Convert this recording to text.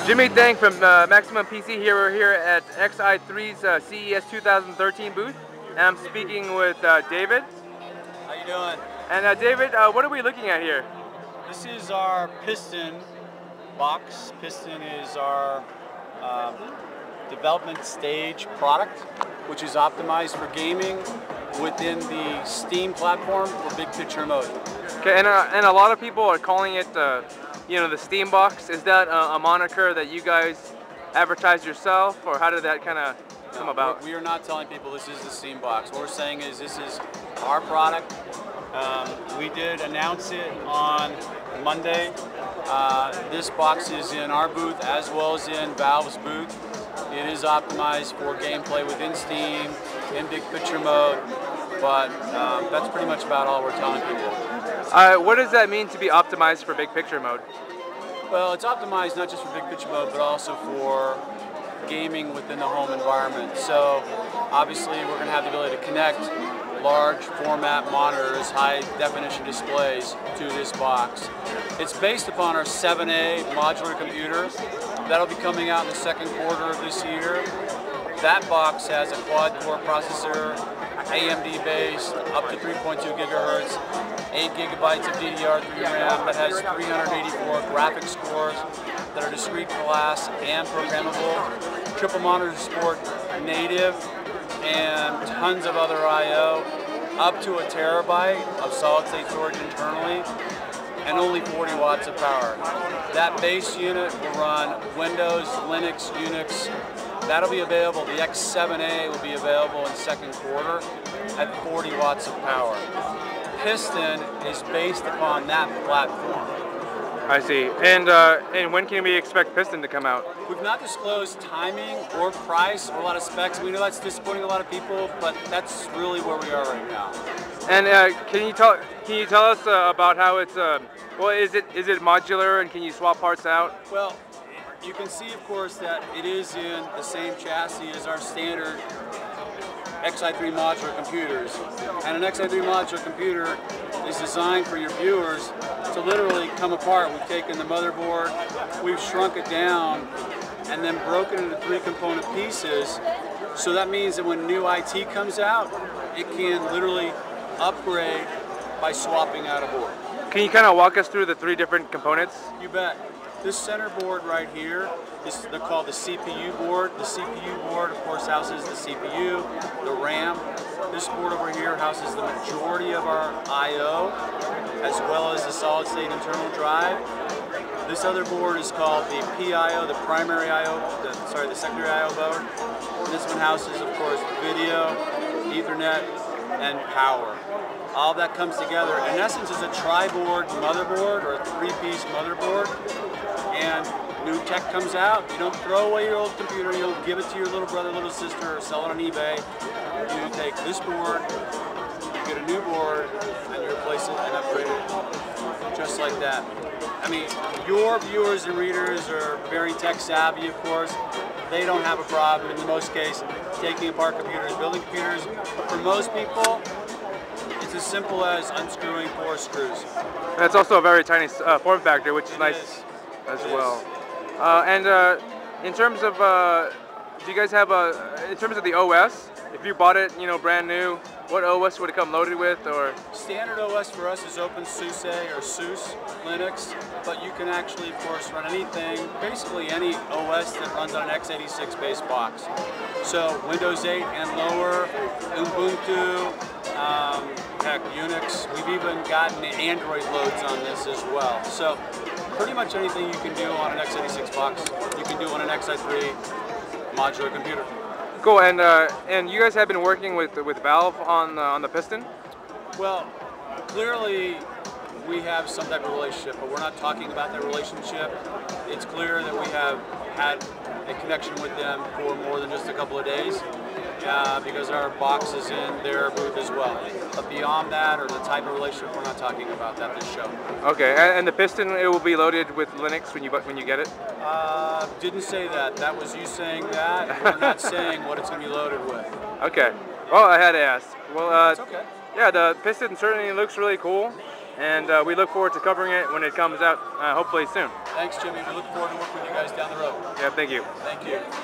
Jimmy Thang from Maximum PC here. We're here at Xi3's CES 2013 booth, and I'm speaking with David. How you doing? And David, what are we looking at here? This is our Piston box. Piston is our development stage product, which is optimized for gaming within the Steam platform for big picture mode. Okay, and a lot of people are calling it the Steam box. Is that a moniker that you guys advertise yourself, or how did that kind of come about? We are not telling people this is the Steam box. What we're saying is this is our product. We did announce it on Monday. This box is in our booth as well as in Valve's booth. It is optimized for gameplay within Steam, in big picture mode, but that's pretty much about all we're telling people. What does that mean to be optimized for big picture mode? Well, it's optimized not just for big picture mode, but also for gaming within the home environment. So obviously we're going to have the ability to connect large format monitors, high definition displays to this box. It's based upon our 7A modular computer. That'll be coming out in the second quarter of this year. That box has a quad-core processor, AMD based, up to 3.2 gigahertz, 8 gigabytes of DDR3 RAM that has 384 graphics cores that are discrete class and programmable. Triple monitor support native and tons of other I/O, up to a terabyte of solid-state storage internally, and only 40 watts of power. That base unit will run Windows, Linux, Unix. That'll be available. The X7A will be available in second quarter at 40 watts of power. Piston is based upon that platform. I see. And when can we expect Piston to come out? We've not disclosed timing or price or a lot of specs. We know that's disappointing a lot of people, but that's really where we are right now. And can you tell us about how it's well, is it modular, and can you swap parts out? Well, you can see, of course, that it is in the same chassis as our standard Xi3 modular computers. And an Xi3 modular computer is designed for your viewers to literally come apart. We've taken the motherboard, we've shrunk it down, and then broken it into 3 component pieces. So that means that when new IT comes out, it can literally upgrade by swapping out a board. Can you kind of walk us through the 3 different components? You bet. This center board right here, they're called the CPU board. The CPU board, of course, houses the CPU, the RAM. This board over here houses the majority of our I/O, as well as the solid-state internal drive. This other board is called the PIO, the primary I/O, the secondary I/O board. This one houses, of course, video, Ethernet, and power. All that comes together, in essence, is a tri-board motherboard or a 3-piece motherboard. And new tech comes out, you don't throw away your old computer, you don't give it to your little brother, little sister, or sell it on eBay. You take this board, you get a new board, and you replace it and upgrade it just like that. I mean, your viewers and readers are very tech savvy, of course. They don't have a problem, in most cases, taking apart computers, building computers. But for most people, it's as simple as unscrewing 4 screws. And it's also a very tiny form factor, which is nice as well. And in terms of, do you guys have in terms of the OS, if you bought it, brand new, what OS would it come loaded with, or? Standard OS for us is OpenSUSE or SUSE Linux, but you can actually, of course, run anything, basically any OS that runs on an x86 based box. So Windows 8 and lower, Ubuntu, heck, Unix. We've even gotten the Android loads on this as well. So pretty much anything you can do on an x86 box, you can do on an Xi3 modular computer. Cool, and you guys have been working with Valve on the Piston? Well, clearly we have some type of relationship, but we're not talking about that relationship. It's clear that we have had a connection with them for more than just a couple of days, because our box is in their booth as well. But beyond that, or the type of relationship, we're not talking about that this show. Okay, and the Piston, it will be loaded with Linux when you get it? Didn't say that. That was you saying that. We're not saying what it's going to be loaded with. Okay. Well, I had to ask. Well, it's okay. Yeah, the Piston certainly looks really cool, and we look forward to covering it when it comes out, hopefully soon. Thanks, Jimmy. We look forward to working with you guys down the road. show. Yeah, thank you. Thank you.